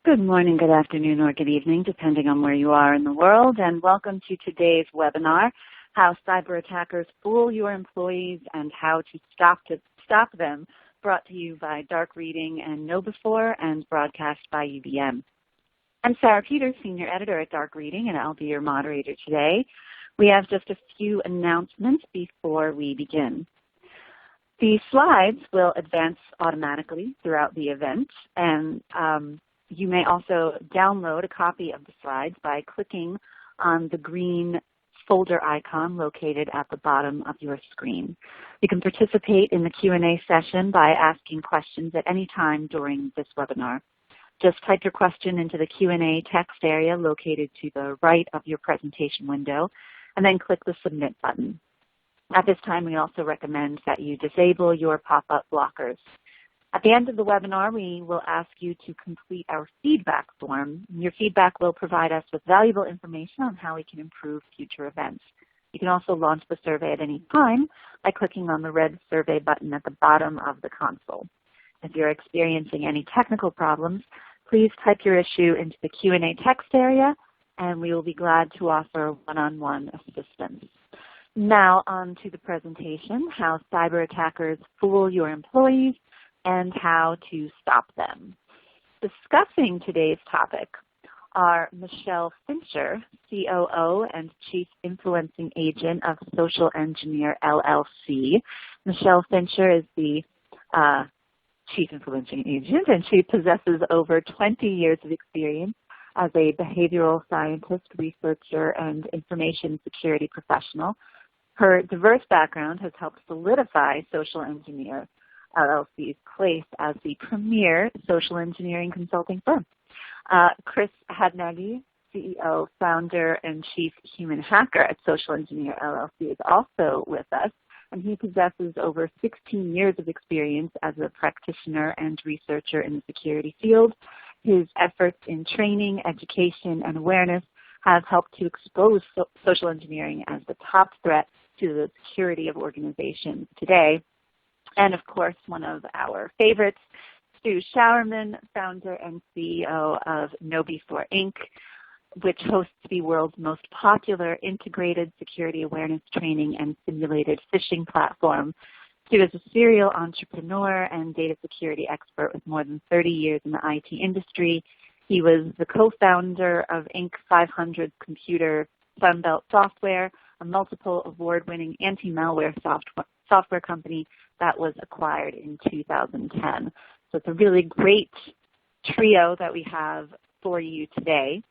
Good morning, good afternoon, or good evening, depending on where you are in the world, and welcome to today's webinar, How Cyber Attackers Fool Your Employees and How to Stop Them, brought to you by Dark Reading and KnowBe4 and broadcast by UBM. I'm Sarah Peters, Senior Editor at Dark Reading, and I'll be your moderator today. We have just a few announcements before we begin. The slides will advance automatically throughout the event, and you may also download a copy of the slides by clicking on the green folder icon located at the bottom of your screen. You can participate in the Q&A session by asking questions at any time during this webinar. Just type your question into the Q&A text area located to the right of your presentation window, and then click the Submit button. At this time, we also recommend that you disable your pop-up blockers. At the end of the webinar, we will ask you to complete our feedback form. Your feedback will provide us with valuable information on how we can improve future events. You can also launch the survey at any time by clicking on the red survey button at the bottom of the console. If you're experiencing any technical problems, please type your issue into the Q&A text area, and we will be glad to offer one-on-one assistance. Now on to the presentation, How Cyber Attackers Fool Your Employees and How to Stop Them. Discussing today's topic are Michelle Fincher, COO and Chief Influencing Agent of Social Engineer LLC. Michelle Fincher is the Chief Influencing Agent, and she possesses over 20 years of experience as a behavioral scientist, researcher, and information security professional. Her diverse background has helped solidify Social Engineer LLC's place as the premier social engineering consulting firm. Chris Hadnagy, CEO, founder, and chief human hacker at Social Engineer LLC, is also with us, and he possesses over 16 years of experience as a practitioner and researcher in the security field. His efforts in training, education, and awareness have helped to expose social engineering as the top threat to the security of organizations today. And of course, one of our favorites, Stu Showerman, founder and CEO of KnowBe4 Inc., which hosts the world's most popular integrated security awareness training and simulated phishing platform. Stu is a serial entrepreneur and data security expert with more than 30 years in the IT industry. He was the co-founder of Inc. 500 Computer Sunbelt Software, a multiple award-winning anti-malware software company that was acquired in 2010. So it's a really great trio that we have for you today.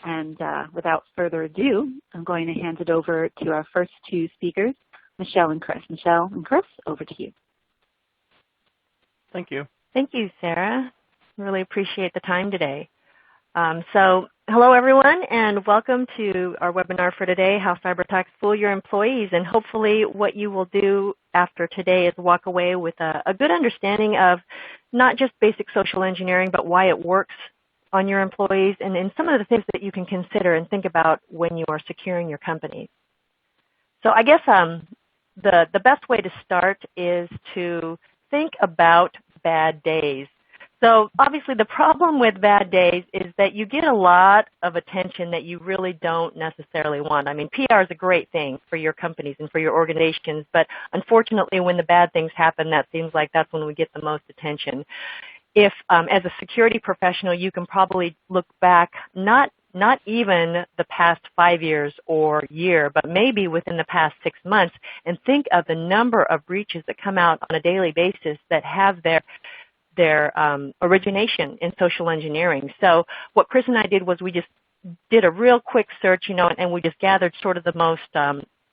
And without further ado, I'm going to hand it over to our first two speakers, Michelle and Chris. Michelle and Chris, over to you. Thank you. Thank you, Sarah. Really appreciate the time today. Hello, everyone, and welcome to our webinar for today, How Cyber Attacks Fool Your Employees. And hopefully what you will do after today is walk away with a good understanding of not just basic social engineering, but why it works on your employees and some of the things that you can consider and think about when you are securing your company. So I guess the best way to start is to think about bad days. So obviously the problem with bad days is that you get a lot of attention that you really don't necessarily want. I mean, PR is a great thing for your companies and for your organizations, but unfortunately when the bad things happen, that seems like that's when we get the most attention. If, as a security professional, you can probably look back, not even the past 5 years or year, but maybe within the past 6 months, and think of the number of breaches that come out on a daily basis that have their origination in social engineering. So what Chris and I did was we just did a real quick search, and we just gathered sort of the most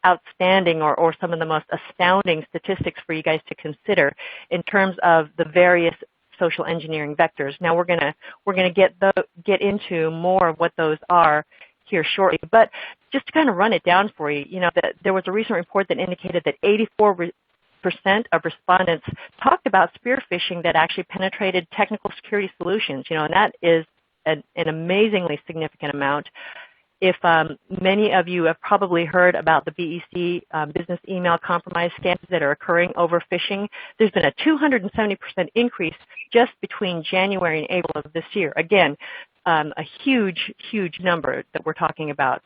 outstanding or some of the most astounding statistics for you guys to consider in terms of the various social engineering vectors. Now we're gonna get into more of what those are here shortly, but just to kind of run it down for you, there was a recent report that indicated that 84% of respondents talked about spear phishing that actually penetrated technical security solutions, and that is an amazingly significant amount. if many of you have probably heard about the BEC business email compromise scams that are occurring over phishing, there's been a 270% increase just between January and April of this year. Again, a huge, huge number that we're talking about.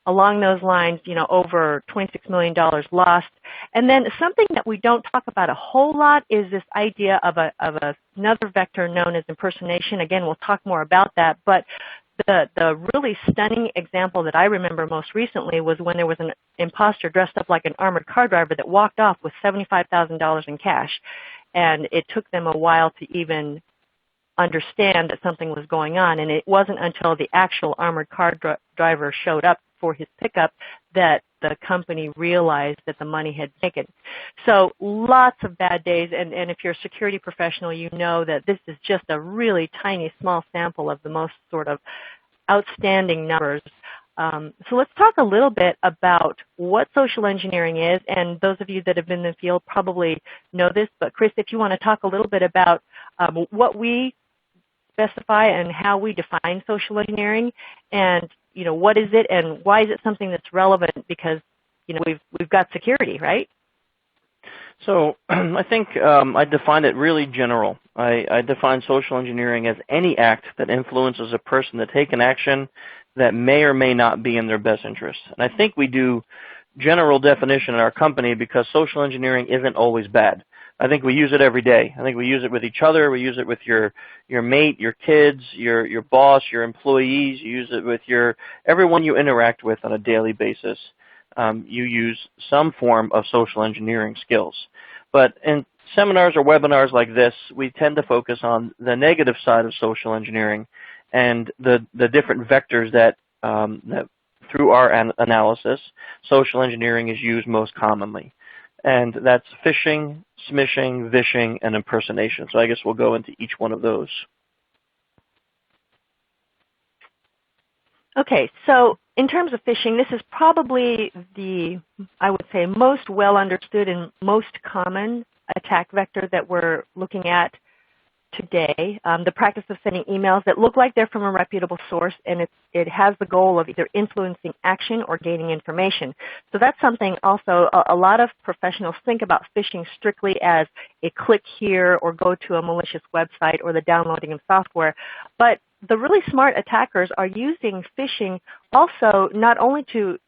Along those lines, over $26 million lost. And then something that we don't talk about a whole lot is this idea of another vector known as impersonation. Again, we'll talk more about that. But the really stunning example that I remember most recently was when there was an imposter dressed up like an armored car driver that walked off with $75,000 in cash. And it took them a while to even understand that something was going on. And it wasn't until the actual armored car driver showed up for his pickup that the company realized that the money had been taken. So lots of bad days, and if you're a security professional, you know that this is just a really tiny, small sample of the most sort of outstanding numbers. So let's talk a little bit about what social engineering is, and those of you that have been in the field probably know this, but Chris, if you want to talk a little bit about what we specify and how we define social engineering, and what is it and why is it something that's relevant, because we've got security, right? So I think I define it really general. I define social engineering as any act that influences a person to take an action that may or may not be in their best interest. And I think we do general definition in our company because social engineering isn't always bad. I think we use it every day. I think we use it with each other. We use it with your mate, your kids, your boss, your employees. You use it with everyone you interact with on a daily basis. You use some form of social engineering skills. But in seminars or webinars like this, we tend to focus on the negative side of social engineering and the different vectors that through our analysis, social engineering is used most commonly. And that's phishing, smishing, vishing, and impersonation. So I guess we'll go into each one of those. Okay, so in terms of phishing, this is probably I would say, most well understood and most common attack vector that we're looking at today. The practice of sending emails that look like they're from a reputable source, and it has the goal of either influencing action or gaining information. So that's something also a lot of professionals think about phishing strictly as a click here or go to a malicious website or the downloading of software. But the really smart attackers are using phishing also not only to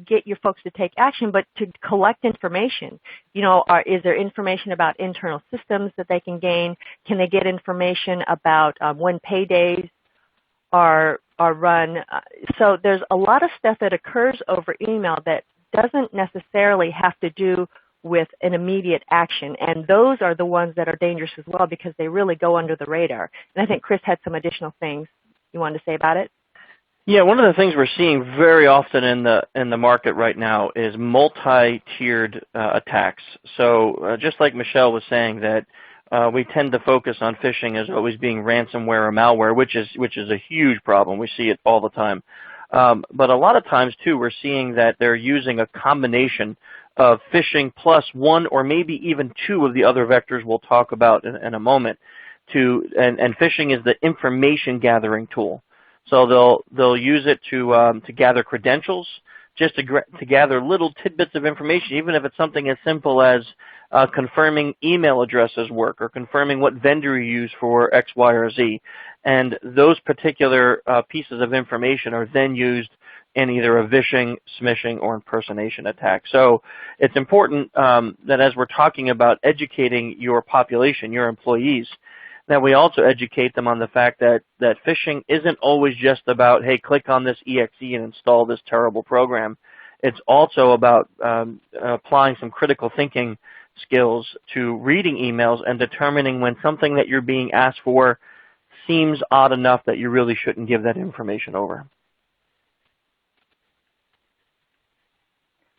get your folks to take action, but to collect information. Is there information about internal systems that they can gain? Can they get information about when paydays are run? So there's a lot of stuff that occurs over email that doesn't necessarily have to do with an immediate action, and those are the ones that are dangerous as well because they really go under the radar. And I think Chris had some additional things you wanted to say about it. Yeah, one of the things we're seeing very often in the market right now is multi-tiered attacks. So just like Michelle was saying, that we tend to focus on phishing as always being ransomware or malware, which is a huge problem. We see it all the time. But a lot of times too, we're seeing that they're using a combination of phishing plus one or maybe even two of the other vectors we'll talk about in a moment. And phishing is the information gathering tool. So they'll use it to gather credentials, just to gather little tidbits of information, even if it's something as simple as confirming email addresses work or confirming what vendor you use for X, Y, or Z. And those particular pieces of information are then used in either a vishing, smishing, or impersonation attack. So it's important that as we're talking about educating your population, your employees, that we also educate them on the fact that phishing isn't always just about, hey, click on this exe and install this terrible program. It's also about applying some critical thinking skills to reading emails and determining when something that you're being asked for seems odd enough that you really shouldn't give that information over.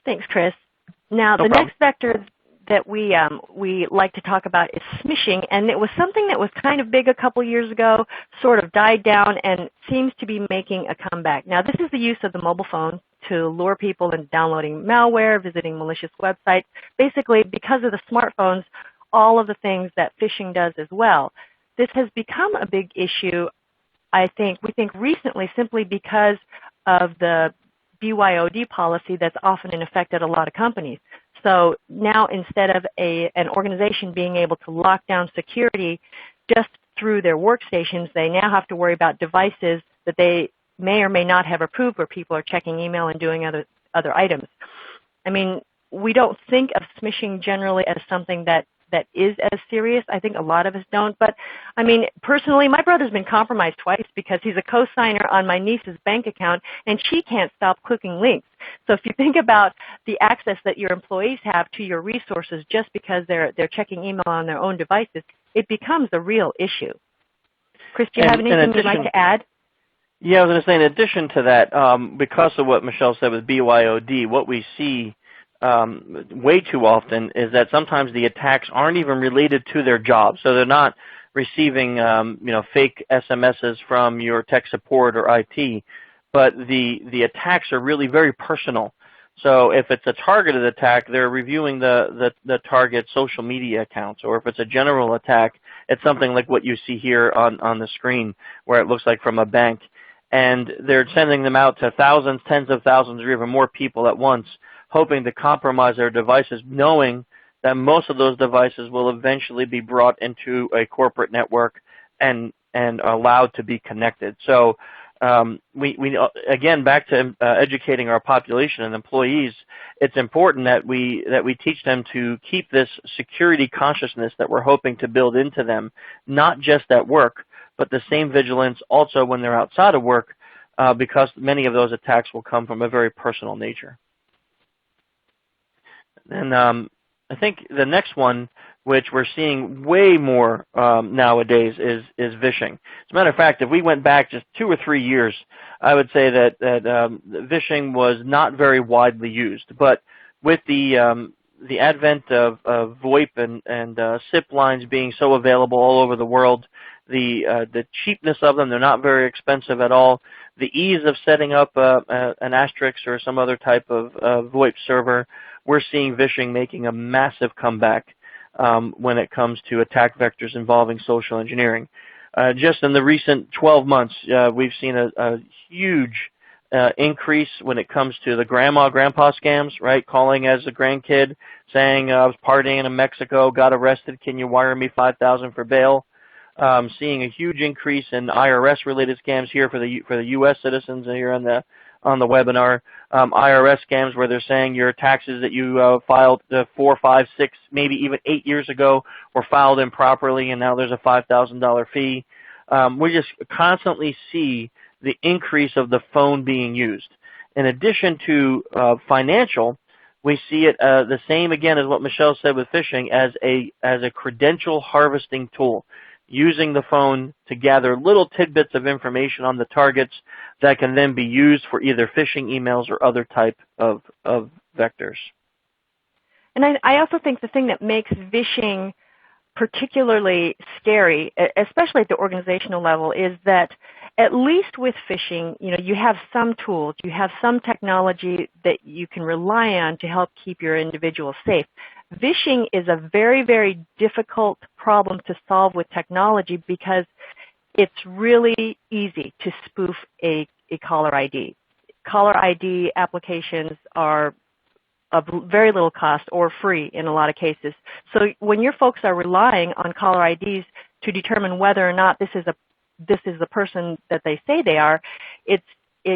Thanks, Chris. Now, the next vector that we like to talk about is smishing, and it was something that was kind of big a couple years ago, sort of died down, and seems to be making a comeback. Now, this is the use of the mobile phone to lure people into downloading malware, visiting malicious websites, basically because of the smartphones, all of the things that phishing does as well. This has become a big issue, we think recently, simply because of the BYOD policy that's often in effect at a lot of companies. So now instead of an organization being able to lock down security just through their workstations, they now have to worry about devices that they may or may not have approved where people are checking email and doing other items. I mean, we don't think of smishing generally as something that is as serious. I think a lot of us don't. But, I mean, personally, my brother's been compromised twice because he's a co-signer on my niece's bank account, and she can't stop clicking links. So if you think about the access that your employees have to your resources just because they're checking email on their own devices, it becomes a real issue. Chris, do you have anything you'd like to add? Yeah, I was going to say, in addition to that, because of what Michelle said with BYOD, what we see way too often is that sometimes the attacks aren't even related to their job. So they're not receiving fake SMSs from your tech support or IT, but the attacks are really very personal. So if it's a targeted attack, they're reviewing the target's social media accounts, or if it's a general attack, it's something like what you see here on the screen where it looks like from a bank. And they're sending them out to thousands, tens of thousands, or even more people at once, hoping to compromise their devices, knowing that most of those devices will eventually be brought into a corporate network and allowed to be connected. So we again, back to educating our population and employees, it's important that we teach them to keep this security consciousness that we're hoping to build into them, not just at work, but the same vigilance also when they're outside of work, because many of those attacks will come from a very personal nature. And I think the next one, which we're seeing way more nowadays, is phishing. As a matter of fact, if we went back just 2 or 3 years, I would say that phishing was not very widely used. But with the advent of VoIP and SIP lines being so available all over the world, the cheapness of them, they're not very expensive at all. The ease of setting up an Asterisk or some other type of VoIP server, we're seeing phishing making a massive comeback when it comes to attack vectors involving social engineering. Just in the recent 12 months, we've seen a huge increase when it comes to the grandpa scams, right? Calling as a grandkid, saying, I was partying in Mexico, got arrested, can you wire me $5,000 for bail? Seeing a huge increase in IRS-related scams here for the U.S. citizens here on the webinar. IRS scams where they're saying your taxes that you filed 4, 5, 6, maybe even 8 years ago were filed improperly, and now there's a $5,000 fee. We just constantly see the increase of the phone being used. In addition to financial, we see it the same again as what Michelle said with phishing as a credential harvesting tool, using the phone to gather little tidbits of information on the targets that can then be used for either phishing emails or other type of vectors. And I also think the thing that makes phishing particularly scary, especially at the organizational level, is that at least with phishing, you have some tools, you have some technology that you can rely on to help keep your individuals safe. Phishing is a very, very difficult problem to solve with technology because it's really easy to spoof a caller ID. Caller ID applications are of very little cost or free in a lot of cases. So when your folks are relying on caller IDs to determine whether or not this is the person that they say they are, it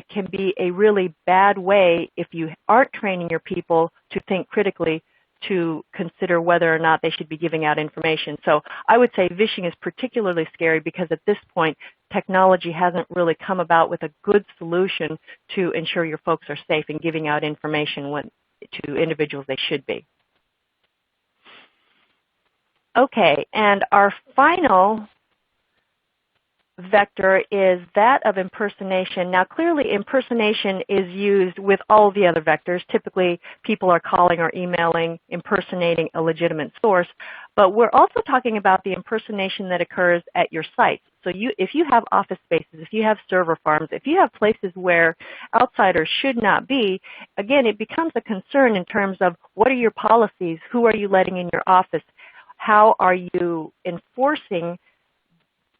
can be a really bad way if you aren't training your people to think critically to consider whether or not they should be giving out information. So I would say phishing is particularly scary because at this point, technology hasn't really come about with a good solution to ensure your folks are safe in giving out information to individuals they should be. Okay, and our final vector is that of impersonation. Now clearly impersonation is used with all the other vectors. Typically people are calling or emailing, impersonating a legitimate source, but we're also talking about the impersonation that occurs at your site. So if you have office spaces, if you have server farms, if you have places where outsiders should not be, again, it becomes a concern in terms of what are your policies, who are you letting in your office, how are you enforcing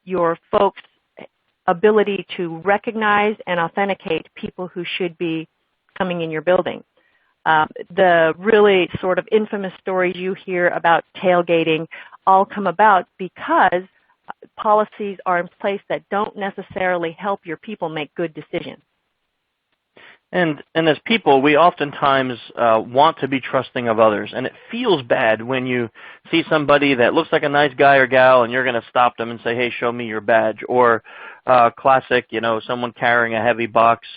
your folks' ability to recognize and authenticate people who should be coming in your building. The really sort of infamous stories you hear about tailgating all come about because policies are in place that don't necessarily help your people make good decisions. And as people, we oftentimes want to be trusting of others, and it feels bad when you see somebody that looks like a nice guy or gal, and you're going to stop them and say, "Hey, show me your badge." Or classic, someone carrying a heavy box,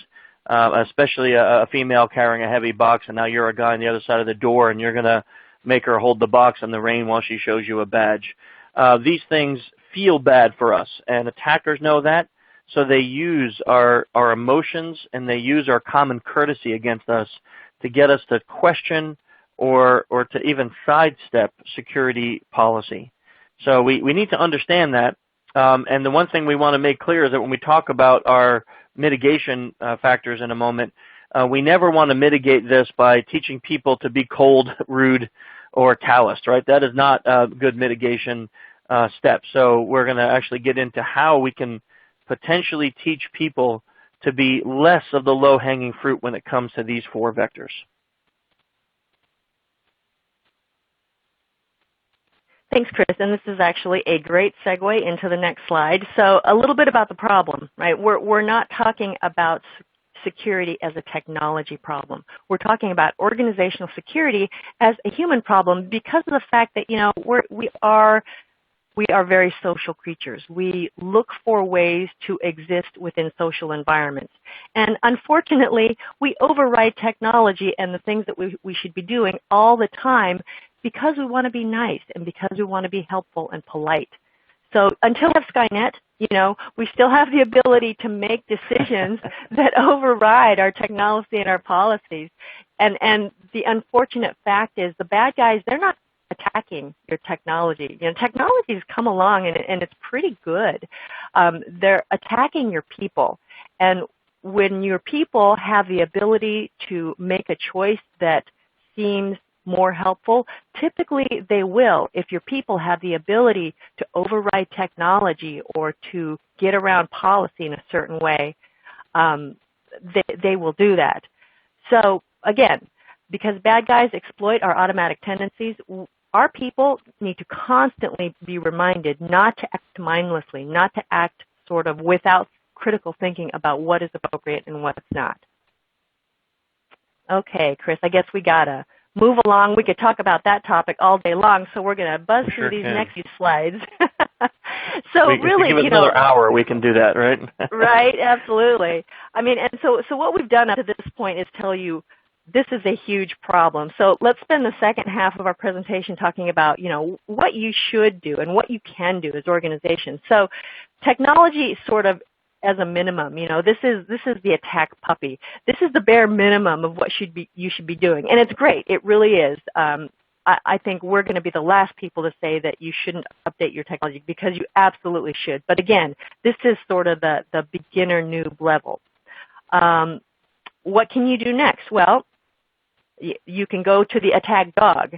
especially a female carrying a heavy box, and now you're a guy on the other side of the door, and you're going to make her hold the box in the rain while she shows you a badge. These things feel bad for us, and attackers know that. So they use our emotions and they use our common courtesy against us to get us to question or to even sidestep security policy. So we need to understand that. And the one thing we want to make clear is that when we talk about our mitigation factors in a moment, we never want to mitigate this by teaching people to be cold, rude, or calloused, right? That is not a good mitigation step. So we're going to actually get into how we can potentially teach people to be less of the low-hanging fruit when it comes to these 4 vectors. Thanks, Chris. And this is actually a great segue into the next slide. So a little bit about the problem, right? We're not talking about security as a technology problem. We're talking about organizational security as a human problem because of the fact that, we are very social creatures. We look for ways to exist within social environments. And unfortunately, we override technology and the things that we should be doing all the time because we want to be nice and because we want to be helpful and polite. So until we have Skynet, we still have the ability to make decisions that override our technology and our policies. And the unfortunate fact is the bad guys, they're not attacking your technology. Technology has come along and it's pretty good. They're attacking your people. And when your people have the ability to make a choice that seems more helpful, typically they will. If your people have the ability to override technology or to get around policy in a certain way, they will do that. So again, because bad guys exploit our automatic tendencies, our people need to constantly be reminded not to act mindlessly, not to act sort of without critical thinking about what is appropriate and what's not. Okay, Chris, I guess we got to move along. We could talk about that topic all day long, so we're going to buzz through these next few slides. So really, give it another hour, we can do that, right? Right, absolutely. I mean, and so what we've done up to this point is tell you this is a huge problem. So let's spend the second half of our presentation talking about, what you should do and what you can do as organizations. So technology sort of as a minimum, this is the attack puppy. This is the bare minimum of what you should be doing. And it's great. It really is. I think we're going to be the last people to say that you shouldn't update your technology because you absolutely should. But again, this is sort of the beginner noob level. What can you do next? Well, you can go to the attack dog.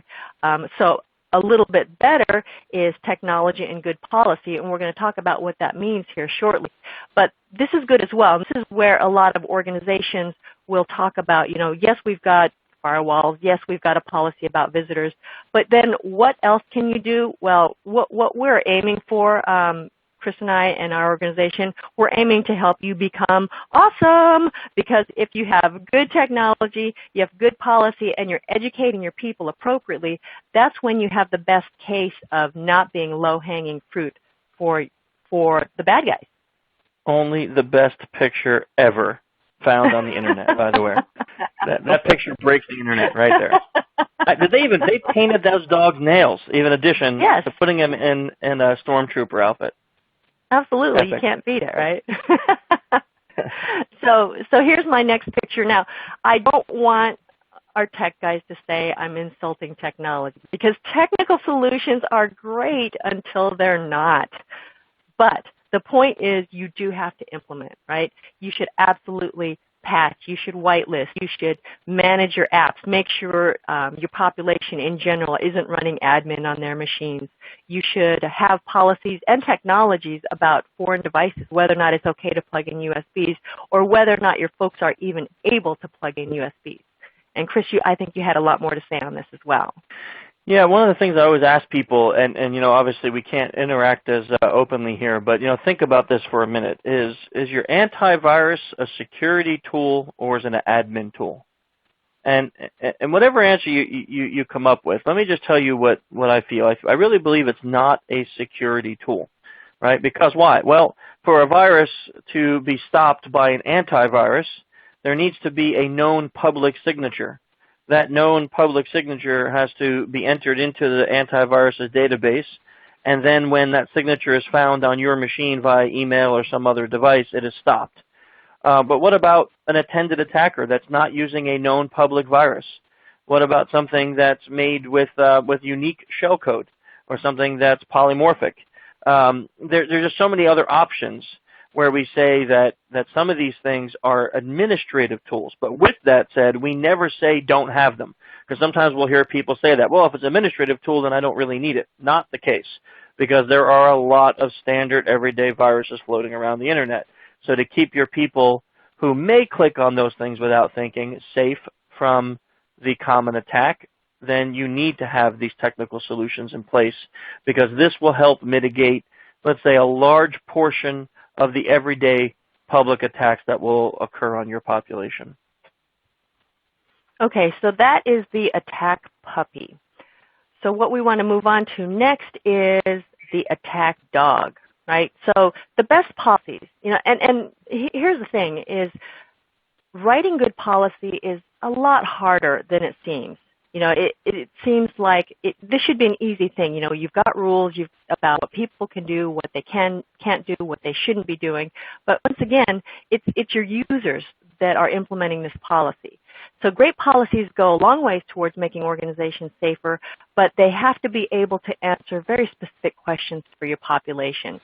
So a little bit better is technology and good policy, and we're going to talk about what that means here shortly. But this is good as well. This is where a lot of organizations will talk about, yes, we've got firewalls, yes, we've got a policy about visitors, but then what else can you do? Well, what we're aiming for, Chris and I and our organization, we're aiming to help you become awesome, because if you have good technology, you have good policy, and you're educating your people appropriately, that's when you have the best case of not being low-hanging fruit for the bad guys. Only the best picture ever found on the internet, by the way. That picture breaks the internet right there. They painted those dogs' nails, even in addition to putting them in a stormtrooper outfit. Absolutely. Epic. You can't beat it, right? So here's my next picture. Now, I don't want our tech guys to say I'm insulting technology, because technical solutions are great until they're not. But the point is you do have to implement, right? You should absolutely patch, you should whitelist, you should manage your apps, make sure your population in general isn't running admin on their machines. You should have policies and technologies about foreign devices, whether or not it's okay to plug in USBs or whether or not your folks are even able to plug in USBs. And Chris, I think you had a lot more to say on this as well. Yeah, one of the things I always ask people, and obviously we can't interact as openly here, but think about this for a minute. Is your antivirus a security tool or is it an admin tool? And whatever answer you come up with, let me just tell you what I feel. I really believe it's not a security tool, right? Because why? Well, for a virus to be stopped by an antivirus, there needs to be a known public signature. That known public signature has to be entered into the antivirus's database, and then when that signature is found on your machine via email or some other device, it is stopped. But what about an attended attacker that's not using a known public virus? What about something that's made with unique shellcode or something that's polymorphic? There's just so many other options where we say that some of these things are administrative tools. But with that said, we never say don't have them. Because sometimes we'll hear people say that, well, if it's an administrative tool, then I don't really need it. Not the case, because there are a lot of standard everyday viruses floating around the internet. So to keep your people who may click on those things without thinking safe from the common attack, then you need to have these technical solutions in place, because this will help mitigate, let's say, a large portion of the everyday public attacks that will occur on your population. Okay, so that is the attack puppy. So what we want to move on to next is the attack dog, right? So the best policies, and here's the thing, is writing good policy is a lot harder than it seems. It seems like this should be an easy thing. You've got rules about what people can do, what they can't do, what they shouldn't be doing. But once again, it's your users that are implementing this policy. So great policies go a long ways towards making organizations safer, but they have to be able to answer very specific questions for your population.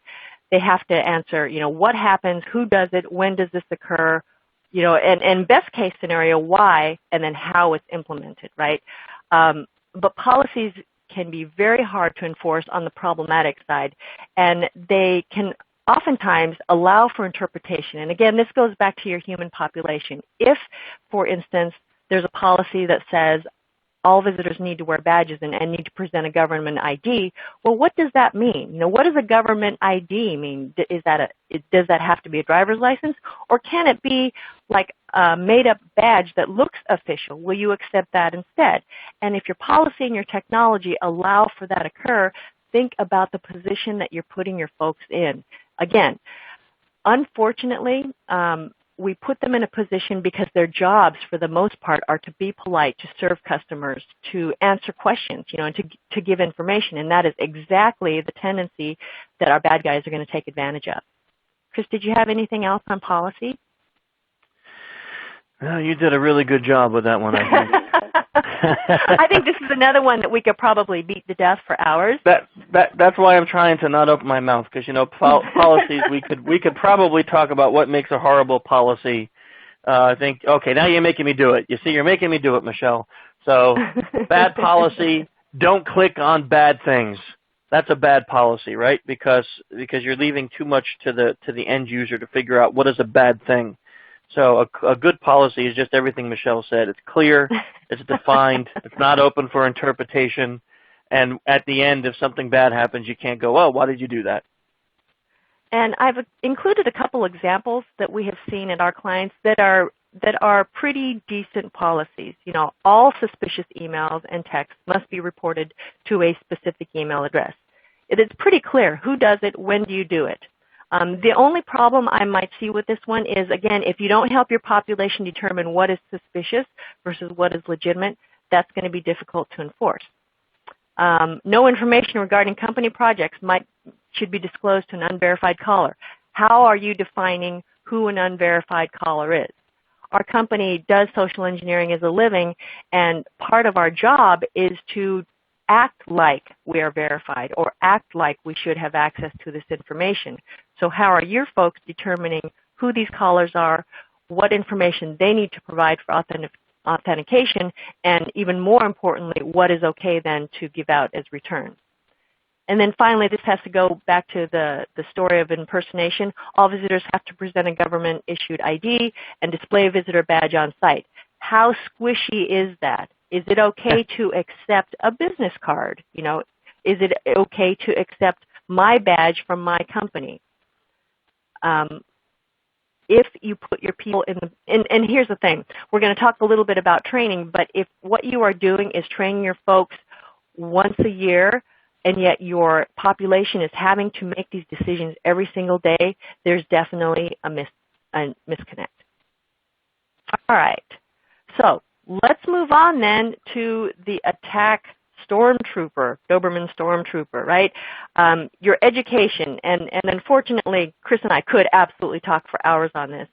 They have to answer, what happens, who does it, when does this occur, and best case scenario, why, and then how it's implemented, right? But policies can be very hard to enforce on the problematic side, and they can oftentimes allow for interpretation. And again, this goes back to your human population. If, for instance, there's a policy that says all visitors need to wear badges and need to present a government ID, well, what does that mean? What does a government ID mean? Does that have to be a driver's license? Or can it be like a made-up badge that looks official? Will you accept that instead? And if your policy and your technology allow for that to occur, think about the position that you're putting your folks in. Again, unfortunately, we put them in a position because their jobs, for the most part, are to be polite, to serve customers, to answer questions, and to give information. And that is exactly the tendency that our bad guys are going to take advantage of. Chris, did you have anything else on policy? No, you did a really good job with that one, I think. I think this is another one that we could probably beat to death for hours. That's why I'm trying to not open my mouth, because policies we could probably talk about what makes a horrible policy. I think, okay, now you're making me do it. You see, you're making me do it, Michelle. So bad policy, don't click on bad things. That's a bad policy, right? Because you're leaving too much to the end user to figure out what is a bad thing. So a good policy is just everything Michelle said. It's clear, it's defined, it's not open for interpretation, and at the end, if something bad happens, you can't go, oh, why did you do that? And I've included a couple examples that we have seen at our clients that are pretty decent policies. All suspicious emails and texts must be reported to a specific email address. It is pretty clear who does it, when do you do it. The only problem I might see with this one is, again, if you don't help your population determine what is suspicious versus what is legitimate, that's going to be difficult to enforce. No information regarding company projects should be disclosed to an unverified caller. How are you defining who an unverified caller is? Our company does social engineering as a living, and part of our job is to act like we are verified or act like we should have access to this information. So how are your folks determining who these callers are, what information they need to provide for authentication, and even more importantly, what is okay then to give out as returns. And then finally, this has to go back to the story of impersonation. All visitors have to present a government-issued ID and display a visitor badge on site. How squishy is that? Is it okay to accept a business card? You know, is it okay to accept my badge from my company? If you put your people in the, and here's the thing, we're going to talk a little bit about training, but if what you are doing is training your folks once a year, and yet your population is having to make these decisions every single day, there's definitely a misconnect. All right, so let's move on then to the attack stormtrooper, Doberman stormtrooper, right? Your education, and unfortunately, Chris and I could absolutely talk for hours on this,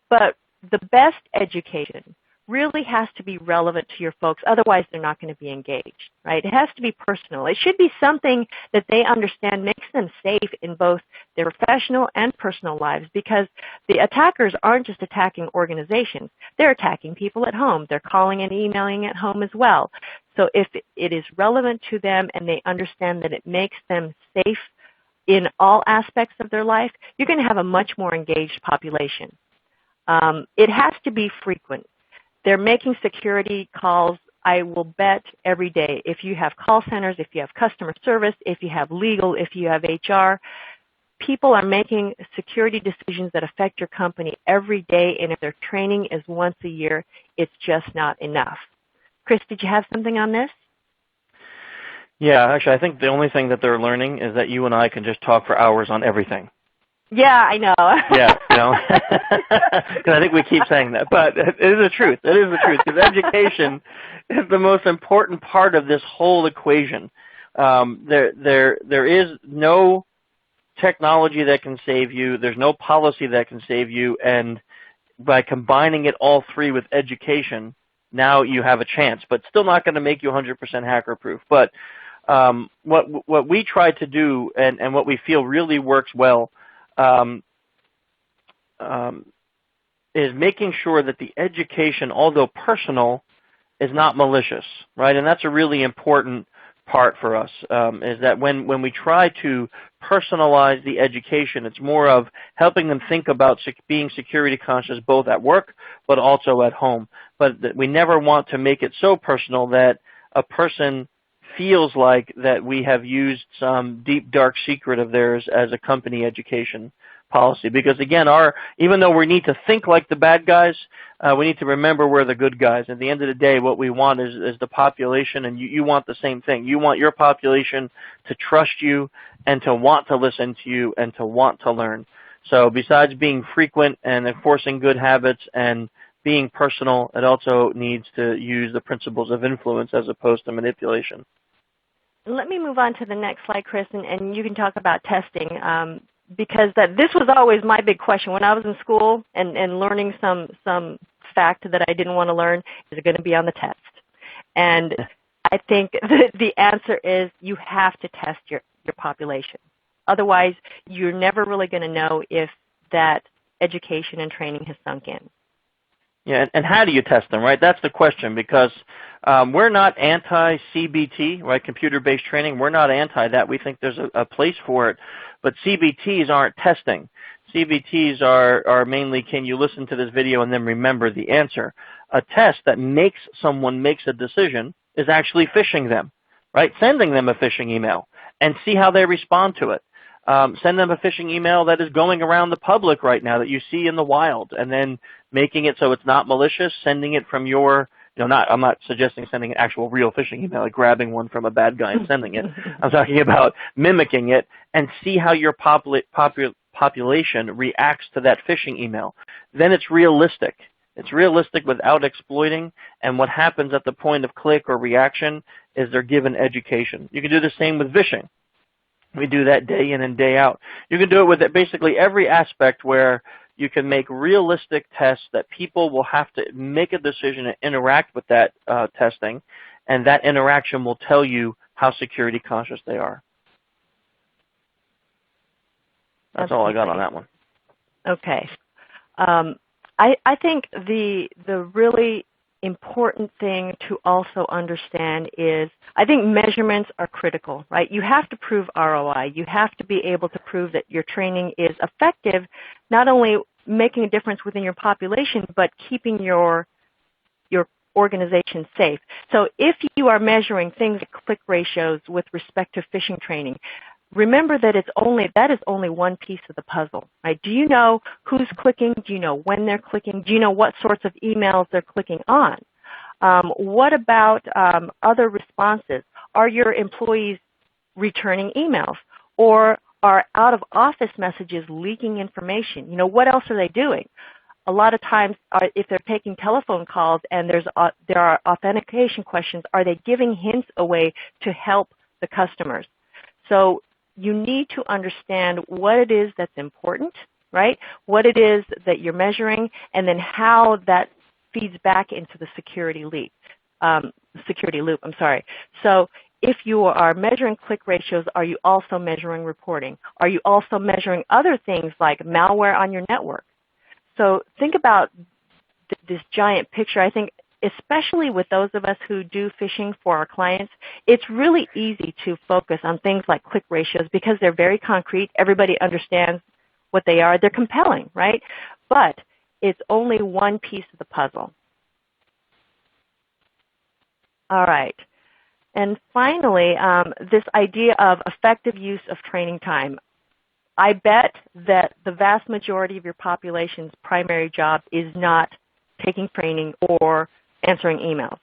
but the best education really has to be relevant to your folks, otherwise they're not going to be engaged, right? It has to be personal. It should be something that they understand makes them safe in both their professional and personal lives, because the attackers aren't just attacking organizations, they're attacking people at home. They're calling and emailing at home as well. So if it is relevant to them and they understand that it makes them safe in all aspects of their life, you're going to have a much more engaged population. It has to be frequent. They're making security calls, I will bet, every day. If you have call centers, if you have customer service, if you have legal, if you have HR, people are making security decisions that affect your company every day, and if their training is once a year, it's just not enough. Chris, did you have something on this? Yeah, actually, I think the only thing that they're learning is that you and I can just talk for hours on everything. Yeah, I know. Yeah, you know, because I think we keep saying that, but it is the truth. It is the truth, because education is the most important part of this whole equation. There is no technology that can save you. There's no policy that can save you, and by combining it all three with education, now you have a chance, but still not going to make you 100% hacker-proof. But what we try to do, and what we feel really works well, is making sure that the education, although personal, is not malicious, right? And that's a really important part for us, is that when we try to personalize the education, it's more of helping them think about being security conscious both at work but also at home. But we never want to make it so personal that a person feels like that we have used some deep, dark secret of theirs as a company education policy. Because again, even though we need to think like the bad guys, we need to remember we're the good guys. At the end of the day, what we want is the population, and you want the same thing. You want your population to trust you and to want to listen to you and to want to learn. So besides being frequent and enforcing good habits and being personal, it also needs to use the principles of influence as opposed to manipulation. Let me move on to the next slide, Chris, and you can talk about testing, because this was always my big question when I was in school and learning some fact that I didn't want to learn. Is it going to be on the test? And I think the answer is you have to test your population. Otherwise, you're never really going to know if that education and training has sunk in. Yeah, and how do you test them, right? That's the question, because we're not anti-CBT, right, computer-based training. We're not anti that. We think there's a place for it. But CBTs aren't testing. CBTs are mainly, can you listen to this video and then remember the answer? A test that makes someone makes a decision is actually phishing them, right? Sending them a phishing email and see how they respond to it. Send them a phishing email that is going around the public right now that you see in the wild, and then making it so it's not malicious, sending it from your, I'm not suggesting sending an actual real phishing email, like grabbing one from a bad guy and sending it. I'm talking about mimicking it and see how your population reacts to that phishing email. Then it's realistic. It's realistic without exploiting, and what happens at the point of click or reaction is they're given education. You can do the same with phishing. We do that day in and day out. You can do it with basically every aspect where you can make realistic tests that people will have to make a decision and interact with that testing, and that interaction will tell you how security conscious they are. That's all I got on that one. Okay. I think the really important thing to also understand is, I think measurements are critical, right? You have to prove ROI. You have to be able to prove that your training is effective, not only making a difference within your population, but keeping your organization safe. So if you are measuring things like click ratios with respect to phishing training, remember that that is only one piece of the puzzle, right? Do you know who's clicking? Do you know when they're clicking? Do you know what sorts of emails they're clicking on? What about other responses? Are your employees returning emails? Or are out-of-office messages leaking information? You know, what else are they doing? A lot of times, if they're taking telephone calls and there are authentication questions, are they giving hints away to help the customers? So you need to understand what it is that's important, right? What it is that you're measuring, and then how that feeds back into the security loop. So if you are measuring click ratios, are you also measuring reporting? Are you also measuring other things like malware on your network? So think about this giant picture. I think especially with those of us who do phishing for our clients, it's really easy to focus on things like click ratios because they're very concrete. Everybody understands what they are. They're compelling, right? But it's only one piece of the puzzle. All right. And finally, this idea of effective use of training time. I bet that the vast majority of your population's primary job is not taking training or answering emails.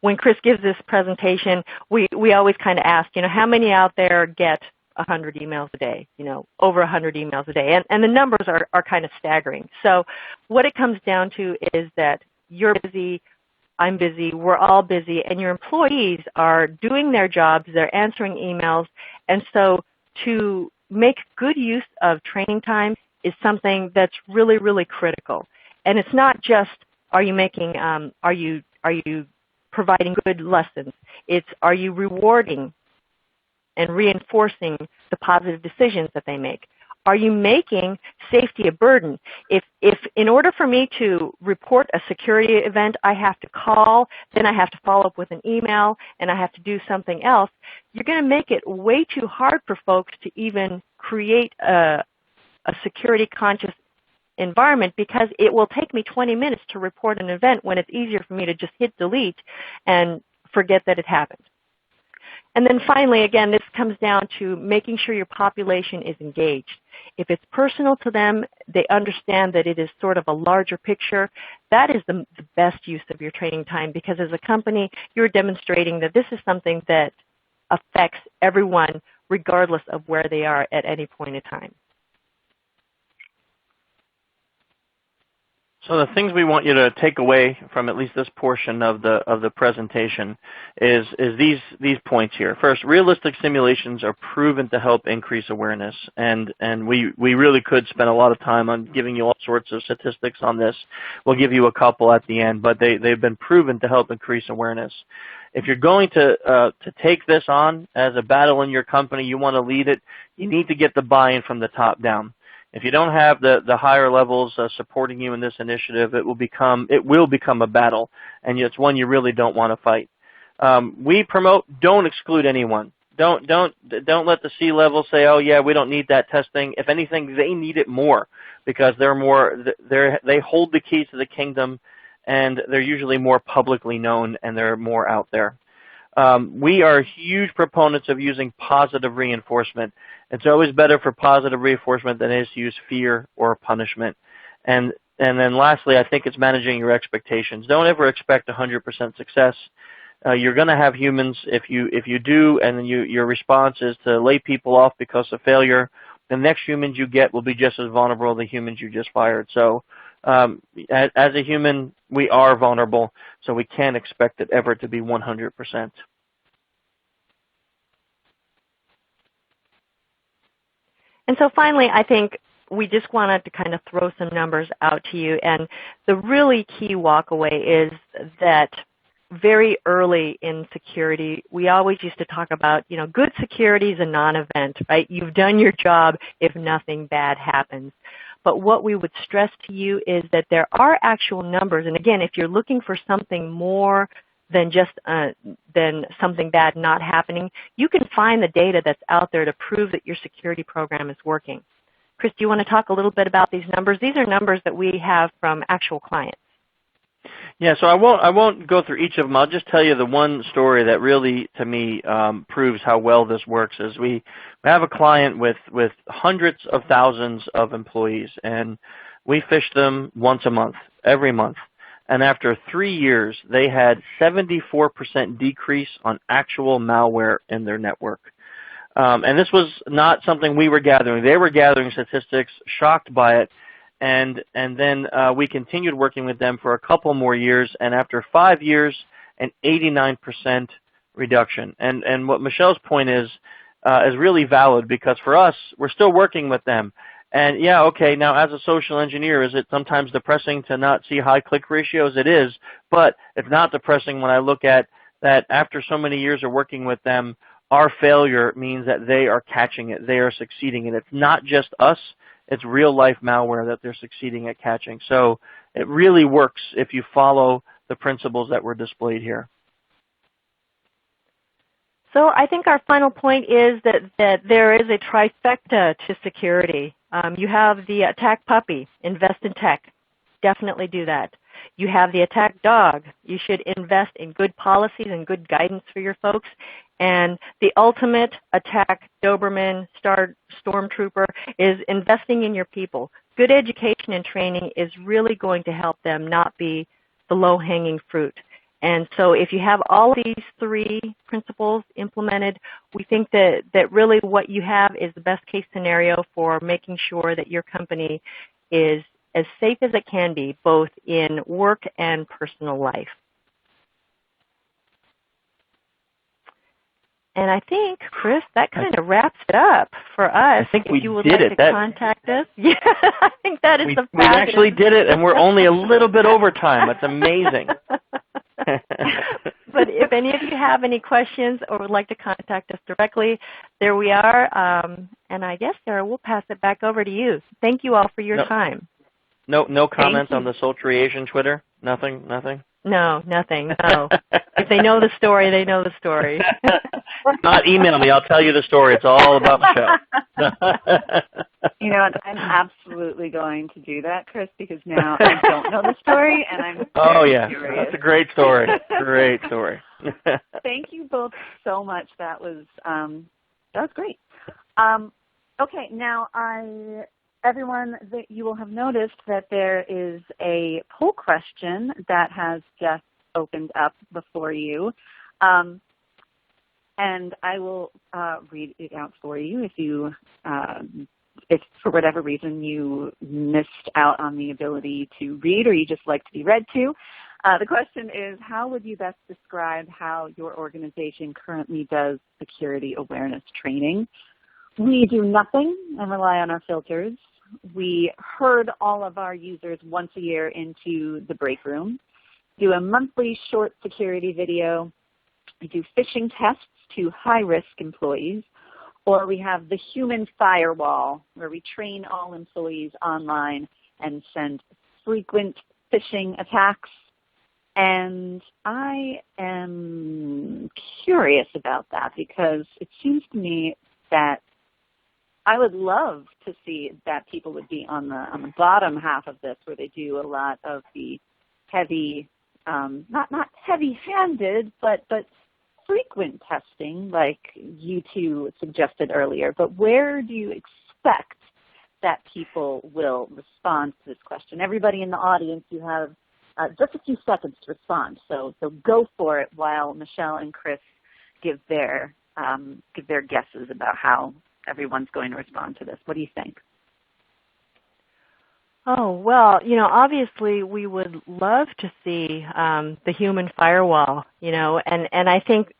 When Chris gives this presentation, we always kind of ask, you know, how many out there get 100 emails a day, you know, over 100 emails a day? And the numbers are kind of staggering. So what it comes down to is that you're busy, I'm busy, we're all busy, and your employees are doing their jobs, they're answering emails, and so to make good use of training time is something that's really, really critical. And it's not just, are you providing good lessons? It's, are you rewarding and reinforcing the positive decisions that they make? Are you making safety a burden? If in order for me to report a security event, I have to call, then I have to follow up with an email, and I have to do something else, you're going to make it way too hard for folks to even create a security conscious environment, because it will take me 20 minutes to report an event when it's easier for me to just hit delete and forget that it happened. And then finally, again, this comes down to making sure your population is engaged. If it's personal to them, they understand that it is sort of a larger picture, that is the best use of your training time, because as a company, you're demonstrating that this is something that affects everyone regardless of where they are at any point in time. So the things we want you to take away from at least this portion of the presentation is these points here. First, realistic simulations are proven to help increase awareness, and we really could spend a lot of time on giving you all sorts of statistics on this. We'll give you a couple at the end, but they've been proven to help increase awareness. If you're going to take this on as a battle in your company, you want to lead it, you need to get the buy-in from the top down. If you don't have the higher levels supporting you in this initiative, it will become a battle, and it's one you really don't want to fight. We promote, don't exclude anyone. Don't let the C-level say, oh yeah, we don't need that testing. If anything, they need it more, because they hold the keys to the kingdom, and they're usually more publicly known, and they're more out there. We are huge proponents of using positive reinforcement. It's always better for positive reinforcement than it is to use fear or punishment. And then lastly, I think it's managing your expectations. Don't ever expect 100% success. You're going to have humans. If you do, and then your response is to lay people off because of failure, the next humans you get will be just as vulnerable as the humans you just fired. So as a human, we are vulnerable, so we can't expect it ever to be 100%. And so finally, I think we just wanted to kind of throw some numbers out to you. And the really key walkaway is that very early in security, we always used to talk about, good security is a non-event, right? You've done your job if nothing bad happens. But what we would stress to you is that there are actual numbers. And again, if you're looking for something more than just than something bad not happening, you can find the data that's out there to prove that your security program is working. Chris, do you want to talk a little bit about these numbers? These are numbers that we have from actual clients. Yeah, so I won't go through each of them. I'll just tell you the one story that really, to me, proves how well this works. Is we have a client with hundreds of thousands of employees, and we fish them once a month, every month. And after 3 years, they had 74% decrease on actual malware in their network. And this was not something we were gathering. They were gathering statistics, shocked by it. And then we continued working with them for a couple more years, and after 5 years, an 89% reduction. And what Michelle's point is really valid, because for us, we're still working with them. And yeah, okay, now as a social engineer, is it sometimes depressing to not see high click ratios? It is, but it's not depressing when I look at that after so many years of working with them, our failure means that they are catching it, they are succeeding, and it's not just us. It's real-life malware that they're succeeding at catching. So it really works if you follow the principles that were displayed here. So I think our final point is that there is a trifecta to security. You have the attack puppy, invest in tech. Definitely do that. You have the attack dog. You should invest in good policies and good guidance for your folks. And the ultimate attack Doberman stormtrooper is investing in your people. Good education and training is really going to help them not be the low-hanging fruit. And so if you have all of these three principles implemented, we think that really what you have is the best case scenario for making sure that your company is as safe as it can be, both in work and personal life. And I think, Chris, that kind of wraps it up for us. I think if we you would did like it. to contact us. Yeah, I think that is the we actually did it, and we're only a little bit over time. That's amazing. But if any of you have any questions or would like to contact us directly, there we are. And I guess, Sarah, we'll pass it back over to you. Thank you all for your time. No comments on the Sultry Asian Twitter? Nothing? No, nothing. No. If they know the story, they know the story. Not email me. I'll tell you the story. It's all about Michelle. You know what? I'm absolutely going to do that, Chris, because now I don't know the story, and I'm curious. That's a great story. Great story. Thank you both so much. That was great. Okay, now everyone, you will have noticed that there is a poll question that has just opened up before you. And I will read it out for you if for whatever reason you missed out on the ability to read or you just like to be read to. The question is, how would you best describe how your organization currently does security awareness training? We do nothing and rely on our filters. We herd all of our users once a year into the break room, do a monthly short security video, we do phishing tests to high-risk employees, or we have the human firewall, where we train all employees online and send frequent phishing attacks. And I am curious about that because it seems to me that I would love to see that people would be on the bottom half of this, where they do a lot of the heavy, not heavy-handed, but frequent testing, like you two suggested earlier. But where do you expect that people will respond to this question? Everybody in the audience, you have just a few seconds to respond. So go for it while Michelle and Chris give their guesses about how everyone's going to respond to this. What do you think? Oh, well, obviously we would love to see the human firewall, and I think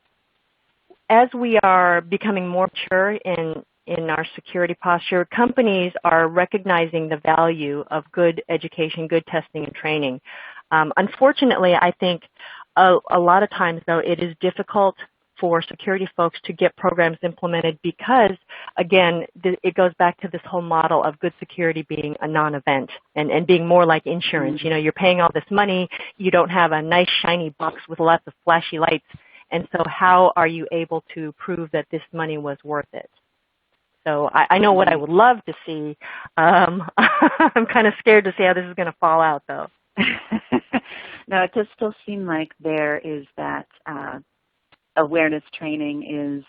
as we are becoming more mature in our security posture, companies are recognizing the value of good education, good testing and training. Unfortunately, I think A lot of times, though, it is difficult for security folks to get programs implemented because, again, it goes back to this whole model of good security being a non-event and being more like insurance. You know, you're paying all this money, you don't have a nice shiny box with lots of flashy lights, and so how are you able to prove that this money was worth it? So I know what I would love to see. I'm kind of scared to see how this is going to fall out, though. No, it does still seem like there is that awareness training is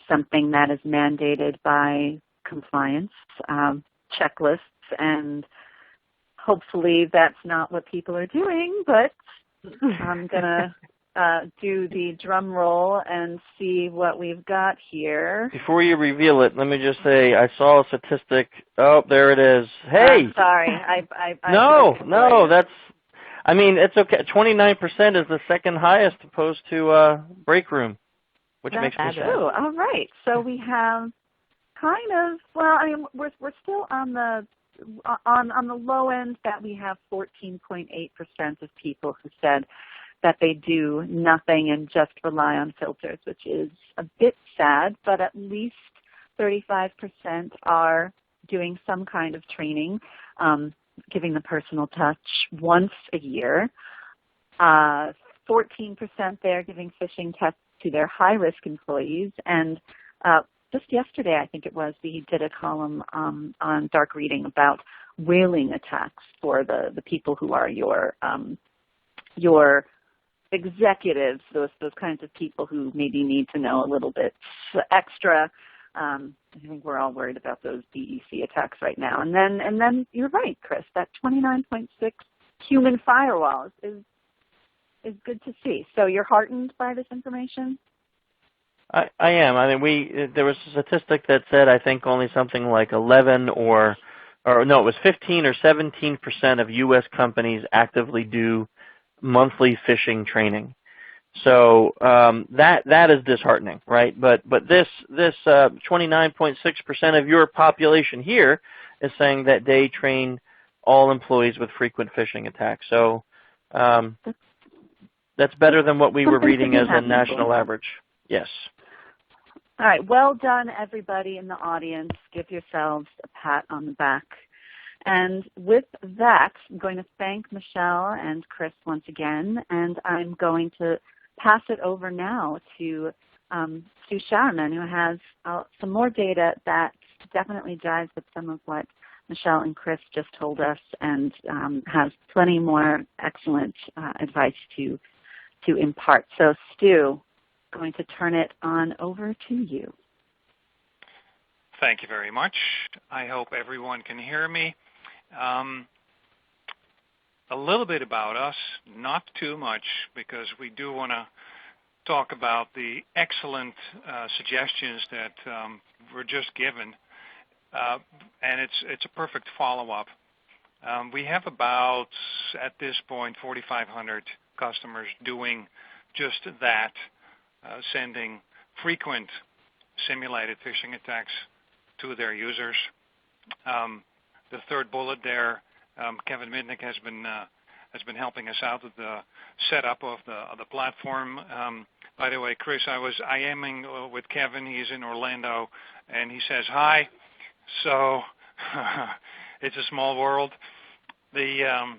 something that is mandated by compliance checklists, and hopefully that's not what people are doing, but I'm going to do the drum roll and see what we've got here. Before you reveal it, let me just say I saw a statistic. Oh, there it is. Hey! Sorry. No, that's, I mean, it's okay. 29% is the second highest opposed to break room, which makes me sad. Oh, all right. So we have kind of, well, I mean, we're still on the low end that we have 14.8% of people who said that they do nothing and just rely on filters, which is a bit sad, but at least 35% are doing some kind of training, giving the personal touch once a year. 14% there giving phishing tests to their high-risk employees. And just yesterday, I think it was, we did a column on Dark Reading about whaling attacks for the people who are your executives, those kinds of people who maybe need to know a little bit extra. I think we're all worried about those DEC attacks right now. And then you're right, Chris, that 29.6 human firewalls is good to see. So you're heartened by this information? I am. I mean, there was a statistic that said I think only something like 11 or no, it was 15 or 17% of U.S. companies actively do monthly phishing training. So that is disheartening, right? But this 29.6% of your population here is saying that they train all employees with frequent phishing attacks. So that's better than what we were reading as a national average. Yes. All right. Well done, everybody in the audience. Give yourselves a pat on the back. And with that, I'm going to thank Michelle and Chris once again, and I'm going to pass it over now to Stu Showerman, who has some more data that definitely jives with some of what Michelle and Chris just told us, and has plenty more excellent advice to impart. So, Stu, going to turn it on over to you. Thank you very much. I hope everyone can hear me. A little bit about us, not too much, because we do want to talk about the excellent suggestions that were just given, and it's a perfect follow-up. We have about, at this point, 4,500 customers doing just that, sending frequent simulated phishing attacks to their users. The third bullet there, Kevin Mitnick has been helping us out with the setup of the platform. By the way, Chris, I was IMing with Kevin. He's in Orlando, and he says hi. So it's a small world. The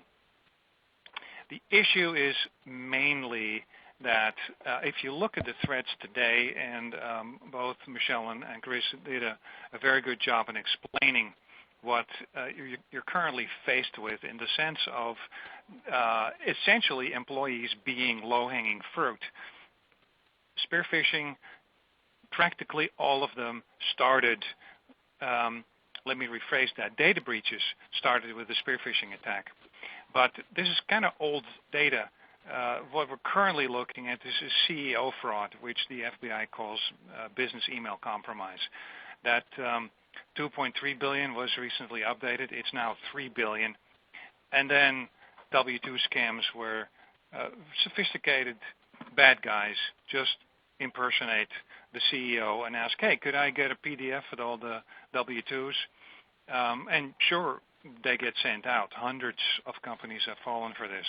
issue is mainly that if you look at the threats today, and both Michelle and Chris did a very good job in explaining what you're currently faced with, in the sense of essentially employees being low-hanging fruit. Spear phishing, practically all of them started, let me rephrase that, data breaches started with a spear phishing attack. But this is kind of old data. What we're currently looking at is CEO fraud, which the FBI calls business email compromise. That 2.3 billion was recently updated. It's now 3 billion. And then W-2 scams where sophisticated bad guys just impersonate the CEO and ask, hey, could I get a PDF with all the W-2s? And sure, they get sent out. Hundreds of companies have fallen for this.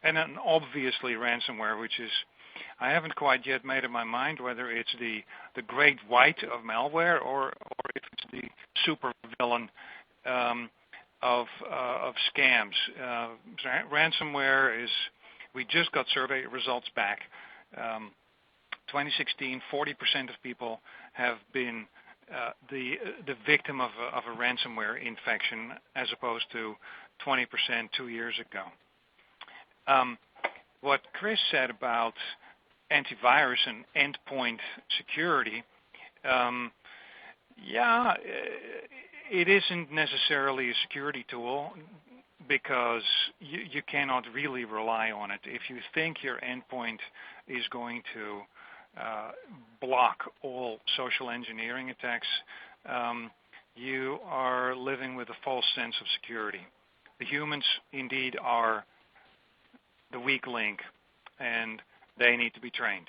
And then obviously ransomware, which is, I haven't quite yet made up my mind whether it's the great white of malware or if it's the super villain of scams. Ransomware is, we just got survey results back. 2016, 40% of people have been the victim of a ransomware infection, as opposed to 20% 2 years ago. What Chris said about antivirus and endpoint security, yeah, it isn't necessarily a security tool because you cannot really rely on it. If you think your endpoint is going to block all social engineering attacks, you are living with a false sense of security. The humans indeed are the weak link, and they need to be trained.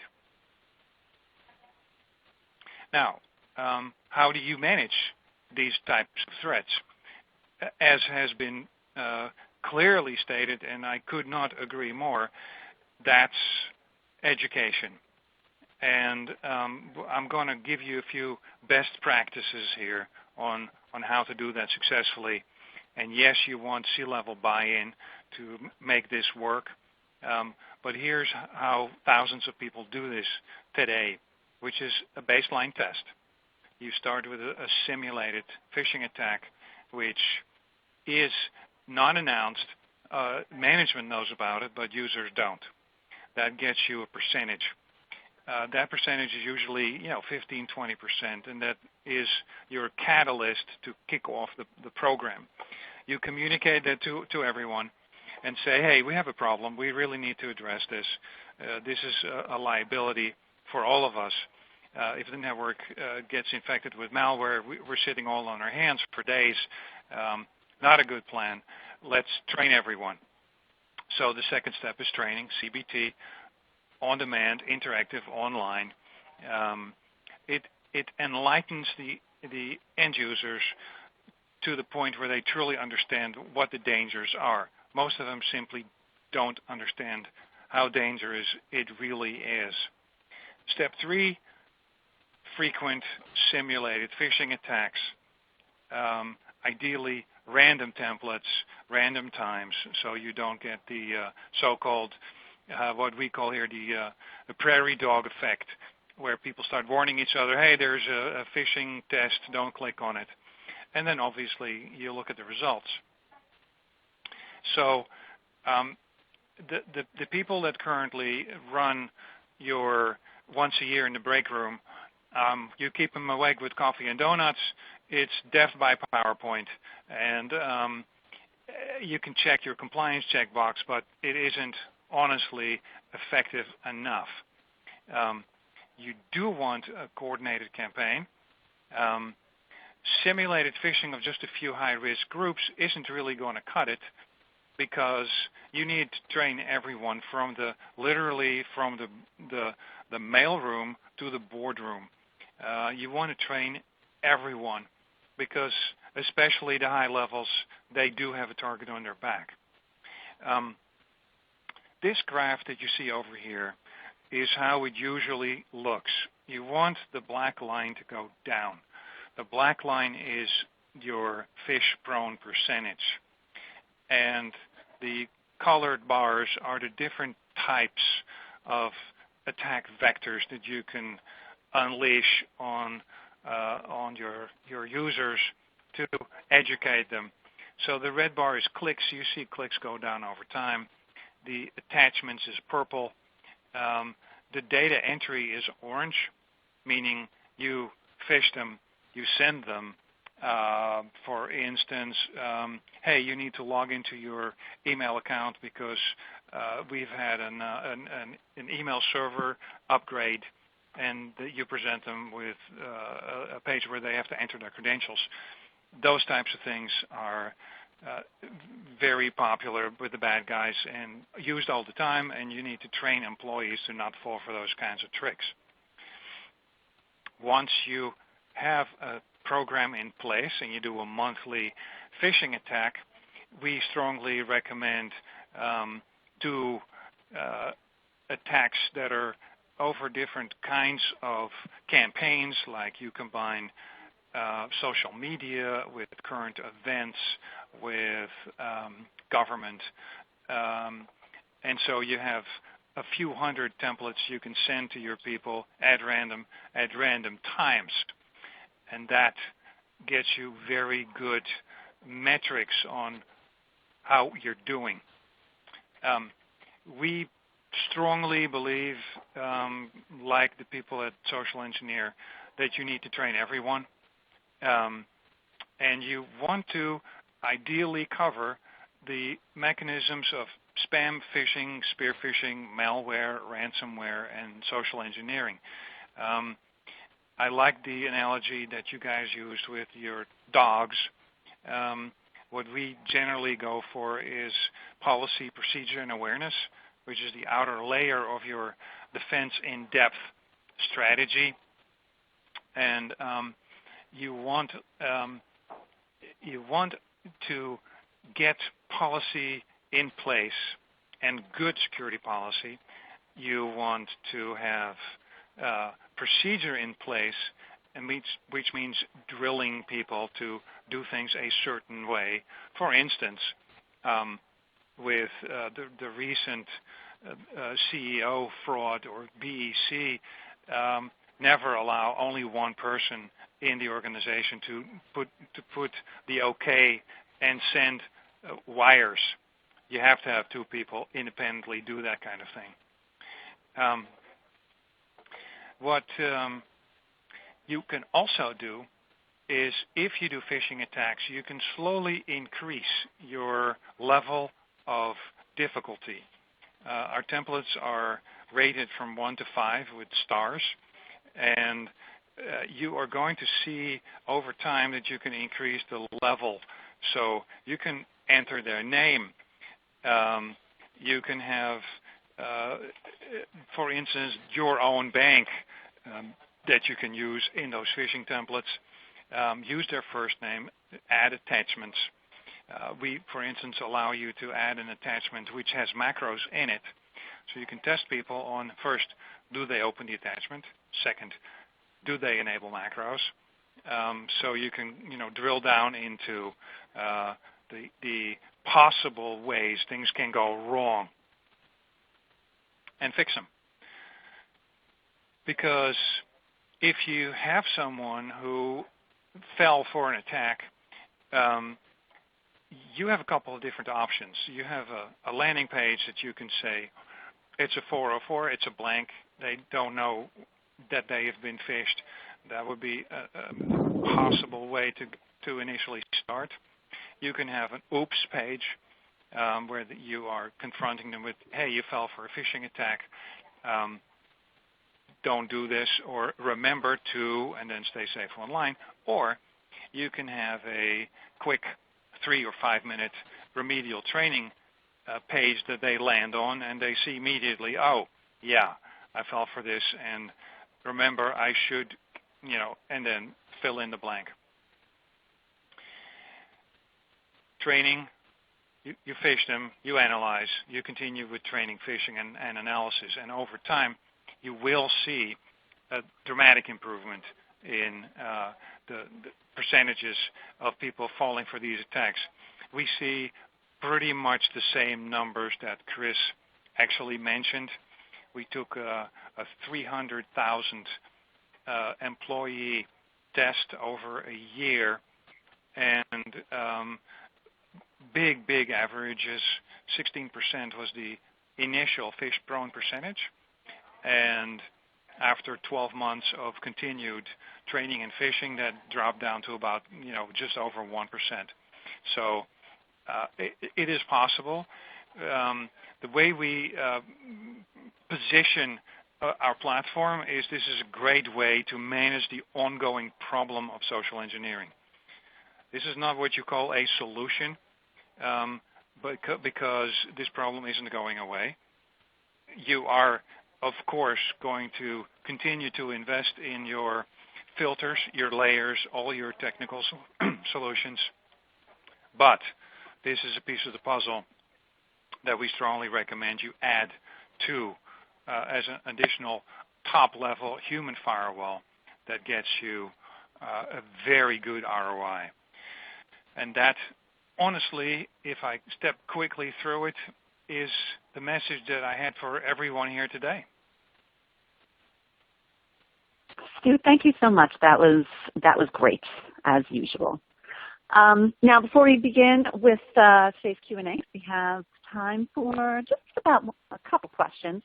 Now, how do you manage these types of threats? As has been clearly stated, and I could not agree more, that's education. And I'm going to give you a few best practices here on how to do that successfully. And yes, you want C-level buy-in to make this work. But here's how thousands of people do this today, which is a baseline test. You start with a simulated phishing attack, which is not announced. Management knows about it, but users don't. That gets you a percentage. That percentage is usually 15, 20%, and that is your catalyst to kick off the program. You communicate that to everyone and say, hey, we have a problem. We really need to address this. This is a liability for all of us. If the network gets infected with malware, we're sitting all on our hands for days. Not a good plan. Let's train everyone. So the second step is training, CBT, on demand, interactive, online. It enlightens the end users to the point where they truly understand what the dangers are. Most of them simply don't understand how dangerous it really is. Step 3, frequent simulated phishing attacks. Ideally, random templates, random times, so you don't get the so-called, what we call here the prairie dog effect, where people start warning each other, hey, there's a phishing test, don't click on it. And then obviously you look at the results. So the people that currently run your once a year in the break room, you keep them awake with coffee and donuts. It's death by PowerPoint, and you can check your compliance checkbox, but it isn't honestly effective enough. You do want a coordinated campaign. Simulated phishing of just a few high-risk groups isn't really going to cut it, because you need to train everyone literally from the mailroom to the boardroom. You want to train everyone, because especially the high levels, they do have a target on their back. This graph that you see over here is how it usually looks. You want the black line to go down. The black line is your phish-prone percentage. And the colored bars are the different types of attack vectors that you can unleash on your users to educate them. So the red bar is clicks. You see clicks go down over time. The attachments is purple. The data entry is orange, meaning you phish them, you send them. For instance, hey, you need to log into your email account because we've had an email server upgrade, and you present them with a page where they have to enter their credentials. Those types of things are very popular with the bad guys and used all the time, and you need to train employees to not fall for those kinds of tricks. Once you have a program in place and you do a monthly phishing attack, we strongly recommend do attacks that are over different kinds of campaigns, like you combine social media with current events, with government. And so you have a few hundred templates you can send to your people at random times. And that gets you very good metrics on how you're doing. We strongly believe, like the people at Social Engineer, that you need to train everyone. And you want to ideally cover the mechanisms of spam phishing, spear phishing, malware, ransomware, and social engineering. I like the analogy that you guys used with your dogs. What we generally go for is policy, procedure, and awareness, which is the outer layer of your defense in-depth strategy. And you want to get policy in place and good security policy. You want to have procedure in place, and which means drilling people to do things a certain way. For instance, with the recent CEO fraud or BEC, never allow only one person in the organization to put the OK and send wires. You have to have two people independently do that kind of thing. What you can also do is, if you do phishing attacks, you can slowly increase your level of difficulty. Our templates are rated from 1 to 5 with stars, and you are going to see over time that you can increase the level. So you can enter their name. You can have, for instance, your own bank that you can use in those phishing templates. Use their first name, add attachments. We, for instance, allow you to add an attachment which has macros in it. So you can test people on, first, do they open the attachment? Second, do they enable macros? So you can, drill down into the possible ways things can go wrong and fix them. Because if you have someone who fell for an attack, you have a couple of different options. You have a landing page that you can say, it's a 404, it's a blank. They don't know that they have been phished. That would be a possible way to initially start. You can have an oops page where you are confronting them with, hey, you fell for a phishing attack. Don't do this, or remember to, and then stay safe online. Or you can have a quick 3 or 5 minute remedial training page that they land on, and they see immediately, oh, yeah, I fell for this, and remember I should, and then fill in the blank. Training, you phish them, you analyze, you continue with training, phishing, and analysis, and over time you will see a dramatic improvement in the percentages of people falling for these attacks. We see pretty much the same numbers that Chris actually mentioned. We took a 300,000 employee test over a year, and big averages. 16% was the initial phish-prone percentage, and after 12 months of continued training and phishing, that dropped down to about, just over 1%. So it is possible. The way we position our platform is, this is a great way to manage the ongoing problem of social engineering. This is not what you call a solution, but because this problem isn't going away. You are, of course, going to continue to invest in your filters, your layers, all your technical solutions. But this is a piece of the puzzle that we strongly recommend you add to as an additional top-level human firewall that gets you a very good ROI. And that, honestly, if I step quickly through it, is the message that I had for everyone here today. Stu, thank you so much. That was great, as usual. Now, before we begin with today's Q&A, we have time for just about a couple questions.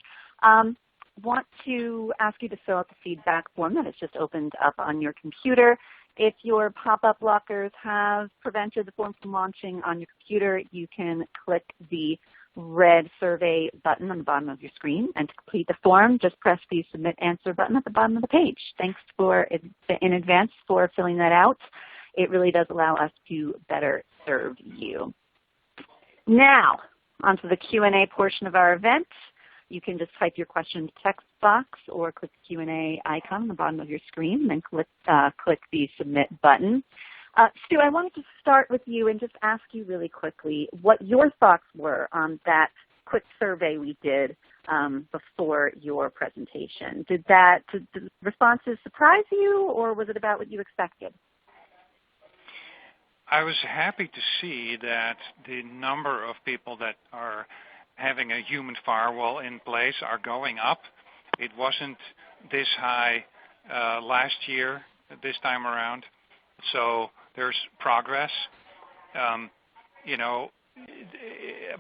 Want to ask you to fill out the feedback form that is just opened up on your computer. If your pop-up blockers have prevented the form from launching on your computer, you can click the red survey button on the bottom of your screen, and to complete the form, just press the Submit Answer button at the bottom of the page. Thanks in advance for filling that out. It really does allow us to better serve you. Now, onto the Q&A portion of our event. You can just type your question in the text box or click the Q&A icon on the bottom of your screen and then click the Submit button. Stu, I wanted to start with you and just ask you really quickly what your thoughts were on that quick survey we did before your presentation. Did the responses surprise you, or was it about what you expected? I was happy to see that the number of people that are having a human firewall in place are going up. It wasn't this high last year, this time around. So there's progress.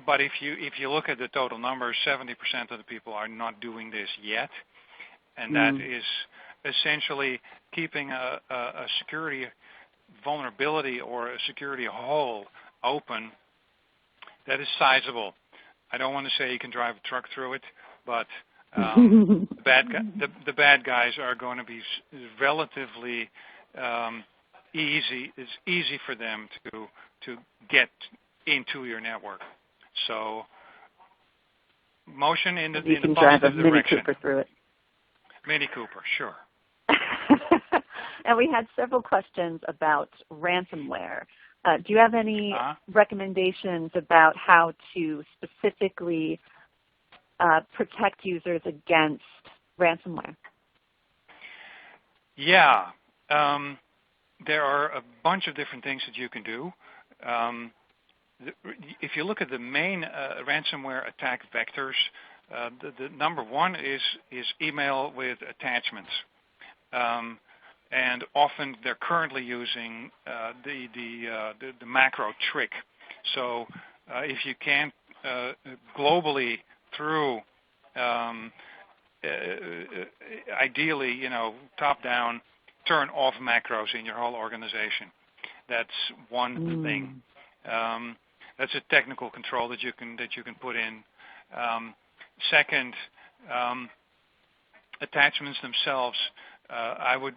But if you look at the total numbers, 70% of the people are not doing this yet, and that is essentially keeping a security vulnerability or a security hole open that is sizable. I don't want to say you can drive a truck through it, but the bad guys are going to be relatively easy. It's easy for them to get into your network. So motion in the positive direction. Mini Cooper through it. Mini Cooper, sure. And we had several questions about ransomware. Do you have any recommendations about how to specifically protect users against ransomware? Yeah. There are a bunch of different things that you can do. If you look at the main ransomware attack vectors, the number one is email with attachments. And often they're currently using the macro trick. So if you can't globally through ideally, top down, turn off macros in your whole organization. That's one thing. That's a technical control that you can put in. Second, attachments themselves. I would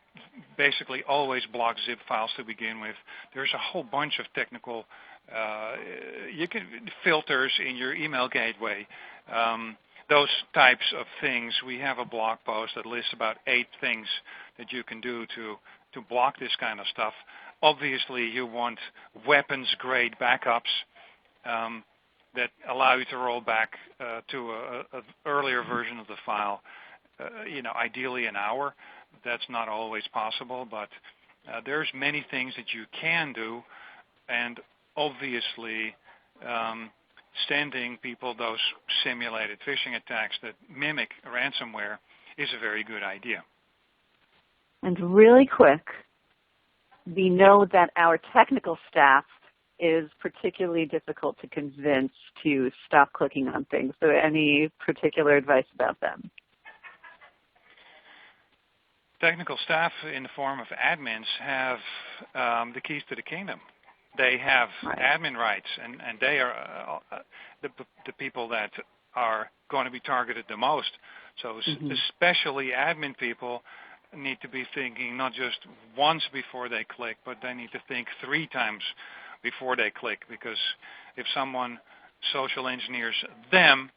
basically always block zip files to begin with. There's a whole bunch of technical filters in your email gateway. Those types of things. We have a blog post that lists about 8 things that you can do to block this kind of stuff. Obviously, you want weapons-grade backups that allow you to roll back to an earlier version of the file. Ideally an hour. That's not always possible, but there's many things that you can do, and obviously sending people those simulated phishing attacks that mimic ransomware is a very good idea. And really quick, we know that our technical staff is particularly difficult to convince to stop clicking on things. So any particular advice about them? Technical staff in the form of admins have the keys to the kingdom. They have admin rights, and they are the people that are going to be targeted the most. So especially admin people need to be thinking not just once before they click, but they need to think 3 times before they click, because if someone social engineers them,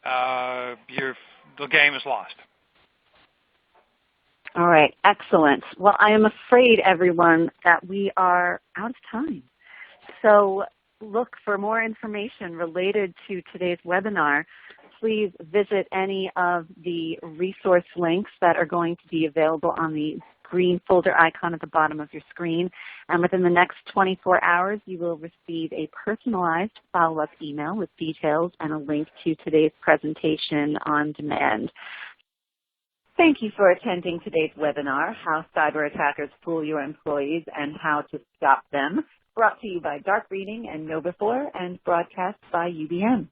the game is lost. All right, excellent. Well, I am afraid, everyone, that we are out of time. So look for more information related to today's webinar, please visit any of the resource links that are going to be available on the green folder icon at the bottom of your screen. And within the next 24 hours, you will receive a personalized follow-up email with details and a link to today's presentation on demand. Thank you for attending today's webinar, How Cyber Attackers Fool Your Employees and How to Stop Them, brought to you by Dark Reading and KnowBe4 and broadcast by UBM.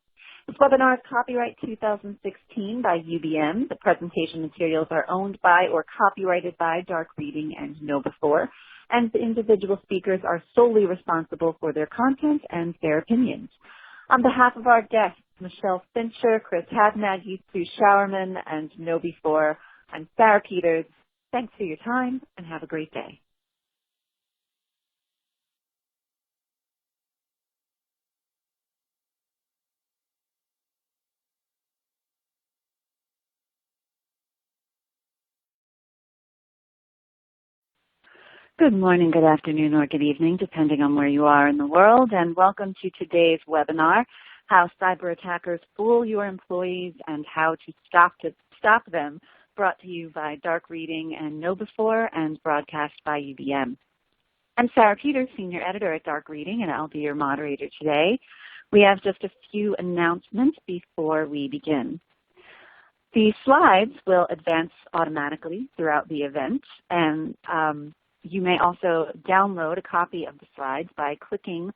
This webinar is copyright 2016 by UBM. The presentation materials are owned by or copyrighted by Dark Reading and KnowBe4, and the individual speakers are solely responsible for their content and their opinions. On behalf of our guests, Michelle Fincher, Chris Hadnad, Yusuf Showerman, and KnowBe4, I'm Sarah Peters. Thanks for your time, and have a great day. Good morning, good afternoon, or good evening, depending on where you are in the world, and welcome to today's webinar, How Cyber Attackers Fool Your Employees and How to Stop Them, brought to you by Dark Reading and KnowBe4 and broadcast by UBM. I'm Sarah Peters, Senior Editor at Dark Reading, and I'll be your moderator today. We have just a few announcements before we begin. The slides will advance automatically throughout the event, and you may also download a copy of the slides by clicking